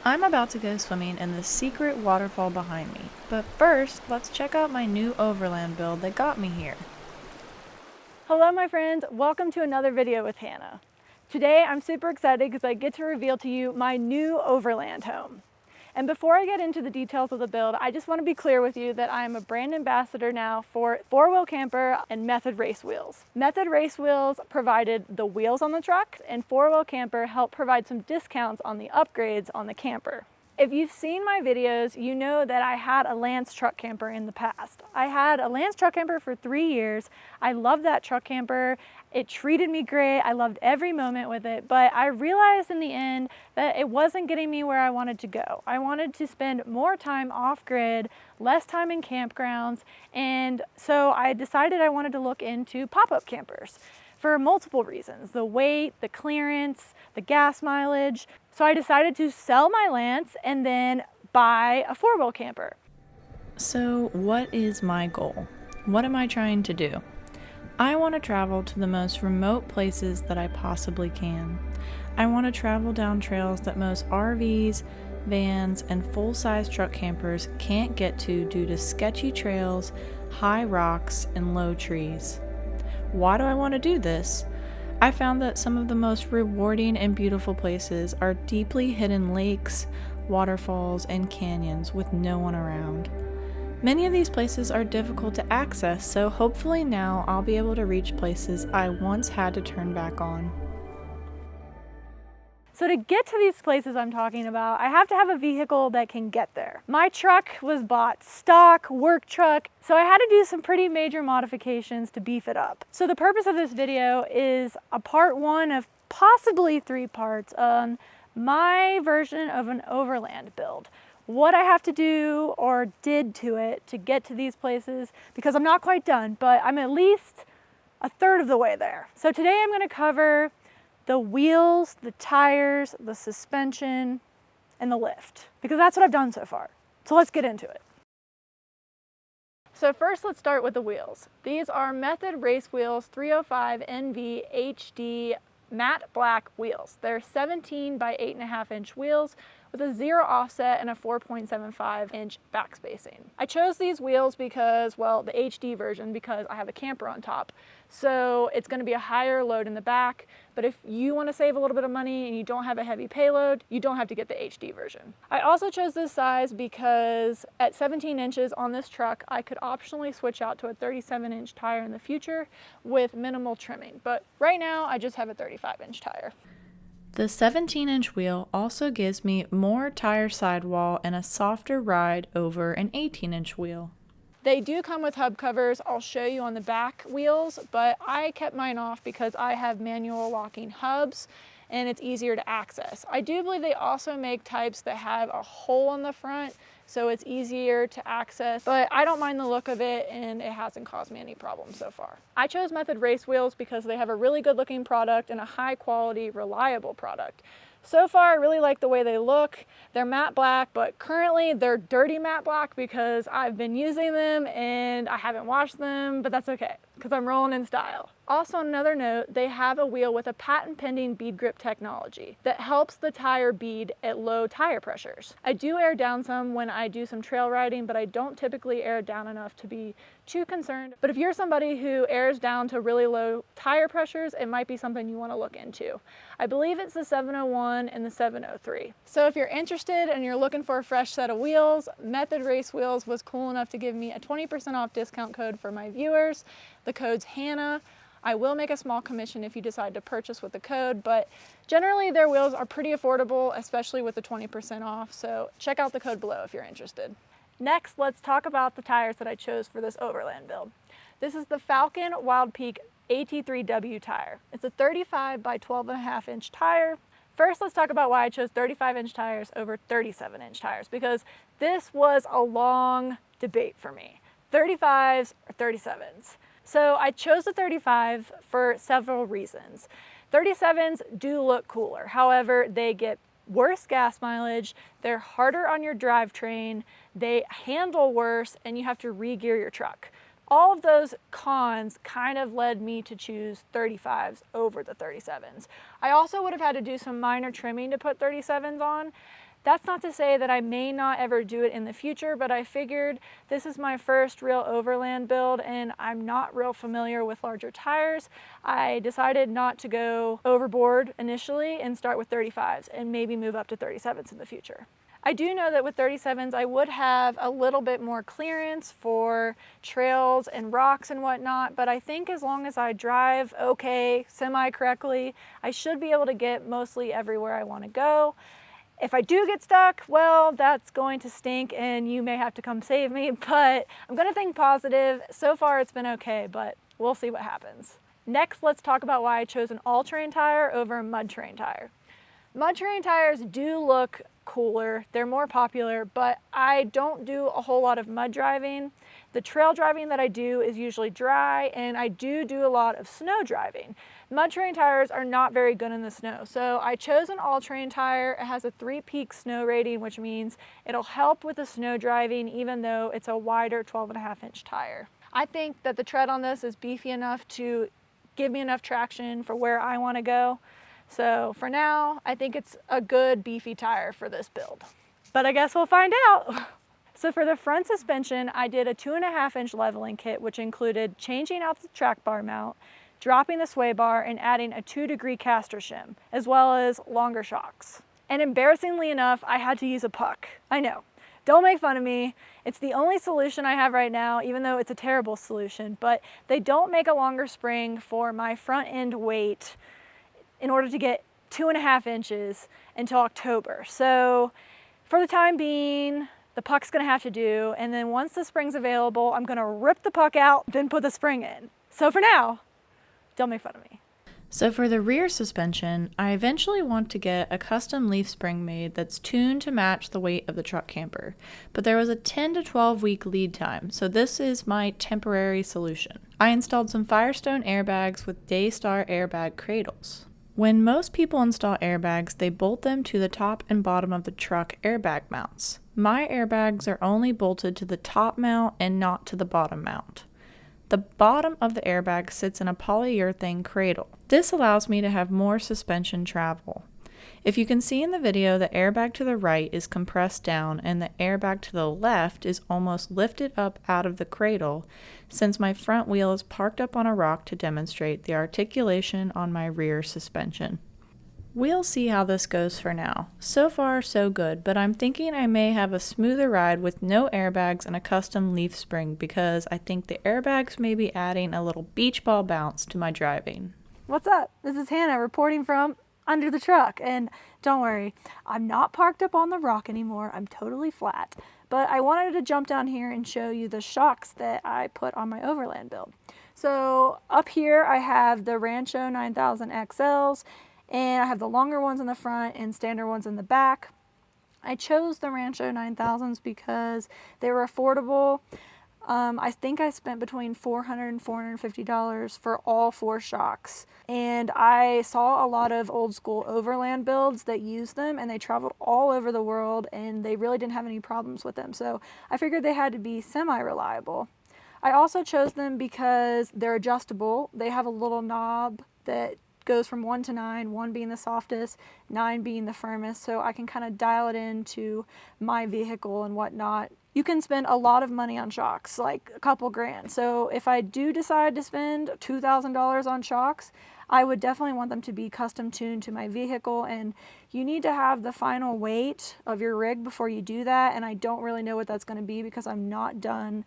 I'm about to go swimming in the secret waterfall behind me, but first, let's check out my new Overland build that got me here. Hello my friends, welcome to another video with Hannah. Today I'm super excited because I get to reveal to you my new Overland home. And before I get into the details of the build, I just want to be clear with you that I am a brand ambassador now for 4-wheel camper and Method race wheels. Method race wheels provided the wheels on the truck, and 4-wheel camper helped provide some discounts on the upgrades on the camper. If you've seen my videos, you know that I had a Lance truck camper in the past. I had a Lance truck camper for 3 years. I loved that truck camper. It treated me great. I loved every moment with it, but I realized in the end that it wasn't getting me where I wanted to go. I wanted to spend more time off-grid, less time in campgrounds, and so I decided I wanted to look into pop-up campers for multiple reasons: the weight, the clearance, the gas mileage. So I decided to sell my Lance and then buy a 4-wheel camper. So, what is my goal? What am I trying to do? I want to travel to the most remote places that I possibly can. I want to travel down trails that most RVs, vans, and full-size truck campers can't get to due to sketchy trails, high rocks, and low trees. Why do I want to do this? I found that some of the most rewarding and beautiful places are deeply hidden lakes, waterfalls, and canyons with no one around. Many of these places are difficult to access, so hopefully now I'll be able to reach places I once had to turn back on. So to get to these places I'm talking about, I have to have a vehicle that can get there. My truck was bought stock, work truck, so I had to do some pretty major modifications to beef it up. So the purpose of this video is a part 1 of possibly 3 parts on my version of an Overland build. What I have to do or did to it to get to these places, because I'm not quite done, but I'm at least a third of the way there. So today I'm going to cover the wheels, the tires, the suspension, and the lift, because that's what I've done so far. So let's get into it. So first let's start with the wheels. These are Method Race Wheels 305 NV HD matte black wheels. They're 17 by 8.5 inch wheels with a 0 offset and a 4.75 inch back spacing. I chose these wheels because, well, the HD version, because I have a camper on top. So it's going to be a higher load in the back, but if you want to save a little bit of money and you don't have a heavy payload, you don't have to get the HD version. I also chose this size because at 17 inches on this truck, I could optionally switch out to a 37 inch tire in the future with minimal trimming, but right now I just have a 35 inch tire. The 17-inch wheel also gives me more tire sidewall and a softer ride over an 18-inch wheel. They do come with hub covers. I'll show you on the back wheels, but I kept mine off because I have manual locking hubs and it's easier to access. I do believe they also make types that have a hole on the front, so it's easier to access, but I don't mind the look of it and it hasn't caused me any problems so far. I chose Method Race Wheels because they have a really good looking product and a high quality, reliable product. So far, I really like the way they look. They're matte black, but currently they're dirty matte black because I've been using them and I haven't washed them, but that's okay because I'm rolling in style. Also, on another note, they have a wheel with a patent pending bead grip technology that helps the tire bead at low tire pressures. I do air down some when I do some trail riding, but I don't typically air down enough to be too concerned. But if you're somebody who airs down to really low tire pressures, it might be something you want to look into. I believe it's the 701 and the 703. So if you're interested and you're looking for a fresh set of wheels, Method Race Wheels was cool enough to give me a 20% off discount code for my viewers. The code's Hannah. I will make a small commission if you decide to purchase with the code, but generally their wheels are pretty affordable, especially with the 20% off, so check out the code below if you're interested. Next, let's talk about the tires that I chose for this Overland build. This is the Falcon Wild Peak AT3W tire. It's a 35 by 12.5 inch tire. First, let's talk about why I chose 35 inch tires over 37 inch tires, because this was a long debate for me. 35s or 37s. So I chose the 35 for several reasons. 37s do look cooler. However, they get worse gas mileage, they're harder on your drivetrain, they handle worse, and you have to re-gear your truck. All of those cons kind of led me to choose 35s over the 37s. I also would have had to do some minor trimming to put 37s on. That's not to say that I may not ever do it in the future, but I figured this is my first real overland build and I'm not real familiar with larger tires. I decided not to go overboard initially and start with 35s and maybe move up to 37s in the future. I do know that with 37s, I would have a little bit more clearance for trails and rocks and whatnot, but I think as long as I drive okay, semi-correctly, I should be able to get mostly everywhere I want to go. If I do get stuck, well, that's going to stink and you may have to come save me, but I'm going to think positive. So far it's been okay, but we'll see what happens. Next, let's talk about why I chose an all-terrain tire over a mud terrain tire. Mud terrain tires do look cooler, they're more popular, but I don't do a whole lot of mud driving. The trail driving that I do is usually dry, and I do a lot of snow driving. Mud terrain tires are not very good in the snow, so I chose an all-terrain tire. It has a 3-peak snow rating, which means it'll help with the snow driving even though it's a wider 12.5-inch tire. I think that the tread on this is beefy enough to give me enough traction for where I want to go. So for now, I think it's a good beefy tire for this build. But I guess we'll find out. So for the front suspension, I did a 2.5-inch leveling kit, which included changing out the track bar mount, dropping the sway bar, and adding a 2-degree caster shim, as well as longer shocks. And embarrassingly enough, I had to use a puck. I know, don't make fun of me. It's the only solution I have right now, even though it's a terrible solution, but they don't make a longer spring for my front end weight in order to get 2.5 inches until October. So for the time being, the puck's gonna have to do, and then once the spring's available, I'm gonna rip the puck out, then put the spring in. So for now, don't make fun of me. So for the rear suspension, I eventually want to get a custom leaf spring made that's tuned to match the weight of the truck camper, but there was a 10 to 12 week lead time, so this is my temporary solution. I installed some Firestone airbags with Daystar airbag cradles. When most people install airbags, they bolt them to the top and bottom of the truck airbag mounts. My airbags are only bolted to the top mount and not to the bottom mount. The bottom of the airbag sits in a polyurethane cradle. This allows me to have more suspension travel. If you can see in the video, the airbag to the right is compressed down and the airbag to the left is almost lifted up out of the cradle, since my front wheel is parked up on a rock to demonstrate the articulation on my rear suspension. We'll see how this goes for now. So far, so good, but I'm thinking I may have a smoother ride with no airbags and a custom leaf spring because I think the airbags may be adding a little beach ball bounce to my driving. What's up? This is Hannah reporting from under the truck, and don't worry, I'm not parked up on the rock anymore. I'm totally flat, but I wanted to jump down here and show you the shocks that I put on my Overland build. So up here I have the Rancho 9000 XLs, and I have the longer ones in the front and standard ones in the back. I chose the Rancho 9000s because they were affordable. I think I spent between $400 and $450 for all 4 shocks. And I saw a lot of old school Overland builds that used them, and they traveled all over the world and they really didn't have any problems with them. So I figured they had to be semi-reliable. I also chose them because they're adjustable. They have a little knob that goes from 1 to 9, 1 being the softest, 9 being the firmest, so I can kind of dial it into my vehicle and whatnot. You can spend a lot of money on shocks, like a couple grand. So if I do decide to spend $2,000 on shocks, I would definitely want them to be custom tuned to my vehicle, and you need to have the final weight of your rig before you do that, and I don't really know what that's going to be because I'm not done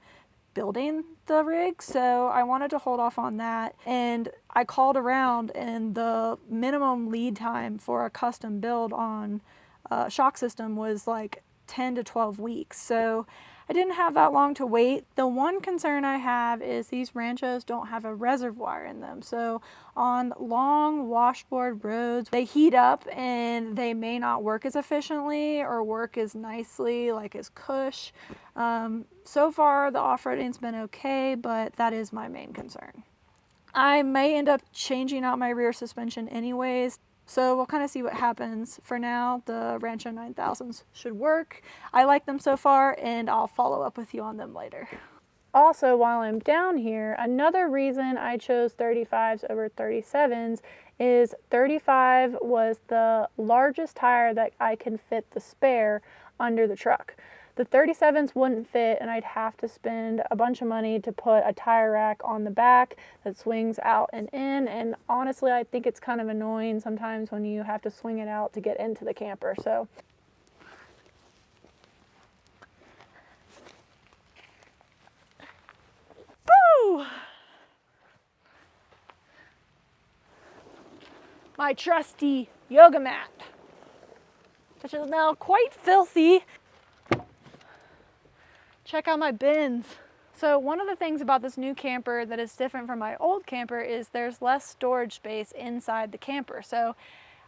building the rig, so I wanted to hold off on that. And I called around, and the minimum lead time for a custom build on a shock system was like 10 to 12 weeks, so I didn't have that long to wait. The one concern I have is these Ranchos don't have a reservoir in them, so on long washboard roads they heat up and they may not work as efficiently or work as nicely, like as cush. So far the off-roading's been okay, but that is my main concern. I may end up changing out my rear suspension anyways, so we'll kind of see what happens. For now, the Rancho 9000s should work. I like them so far, and I'll follow up with you on them later. Also, while I'm down here, another reason I chose 35s over 37s is 35 was the largest tire that I can fit the spare under the truck. The 37s wouldn't fit, and I'd have to spend a bunch of money to put a tire rack on the back that swings out and in, and honestly I think it's kind of annoying sometimes when you have to swing it out to get into the camper. So woo! My trusty yoga mat, which is now quite filthy. Check out my bins. So one of the things about this new camper that is different from my old camper is there's less storage space inside the camper. So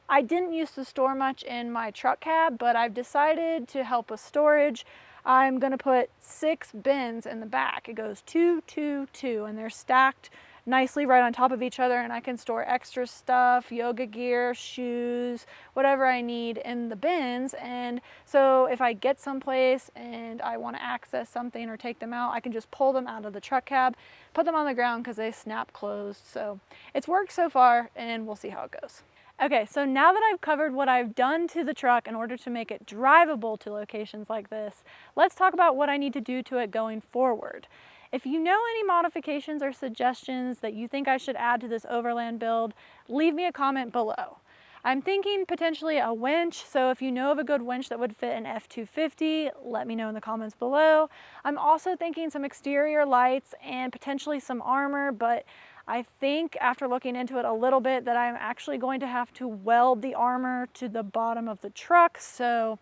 I didn't used to store much in my truck cab, but I've decided to help with storage. I'm gonna put 6 bins in the back. It goes 2, 2, 2, and they're stacked nicely right on top of each other, and I can store extra stuff, yoga gear, shoes, whatever I need in the bins. And so if I get someplace and I want to access something or take them out, I can just pull them out of the truck cab, put them on the ground because they snap closed. So it's worked so far, and we'll see how it goes. Okay, so now that I've covered what I've done to the truck in order to make it drivable to locations like this, let's talk about what I need to do to it going forward. If you know any modifications or suggestions that you think I should add to this Overland build, leave me a comment below. I'm thinking potentially a winch, so if you know of a good winch that would fit an F250, let me know in the comments below. I'm also thinking some exterior lights and potentially some armor, but I think after looking into it a little bit that I'm actually going to have to weld the armor to the bottom of the truck, so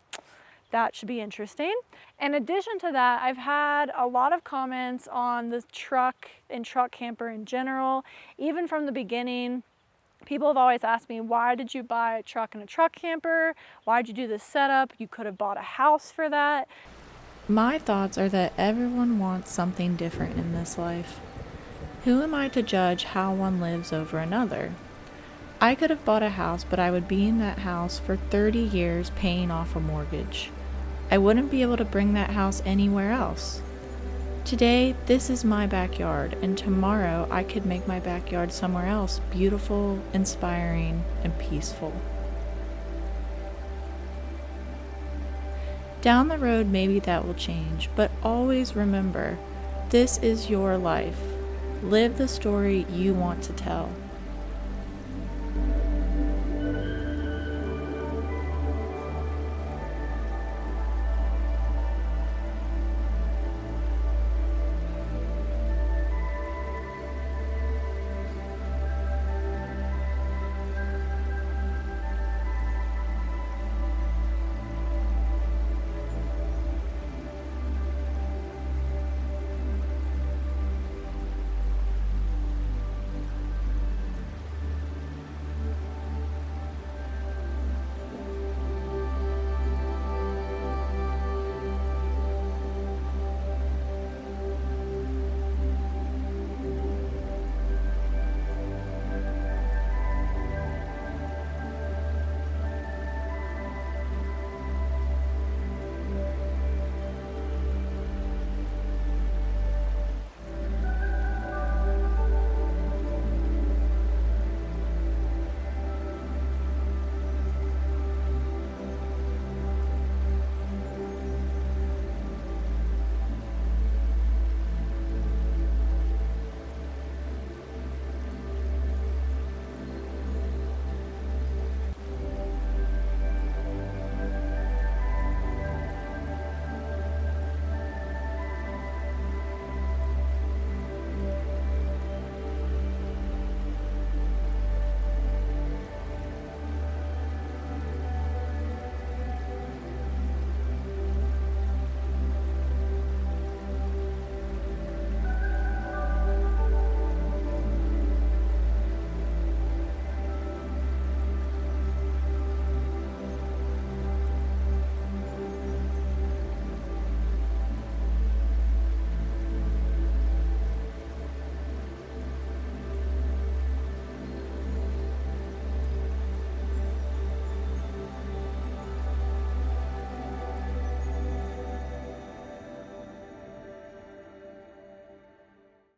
that should be interesting. In addition to that, I've had a lot of comments on the truck and truck camper in general. Even from the beginning, people have always asked me, why did you buy a truck and a truck camper? Why'd you do this setup? You could have bought a house for that. My thoughts are that everyone wants something different in this life. Who am I to judge how one lives over another? I could have bought a house, but I would be in that house for 30 years paying off a mortgage. I wouldn't be able to bring that house anywhere else. Today, this is my backyard, and tomorrow I could make my backyard somewhere else beautiful, inspiring, and peaceful. Down the road, maybe that will change, but always remember, this is your life. Live the story you want to tell.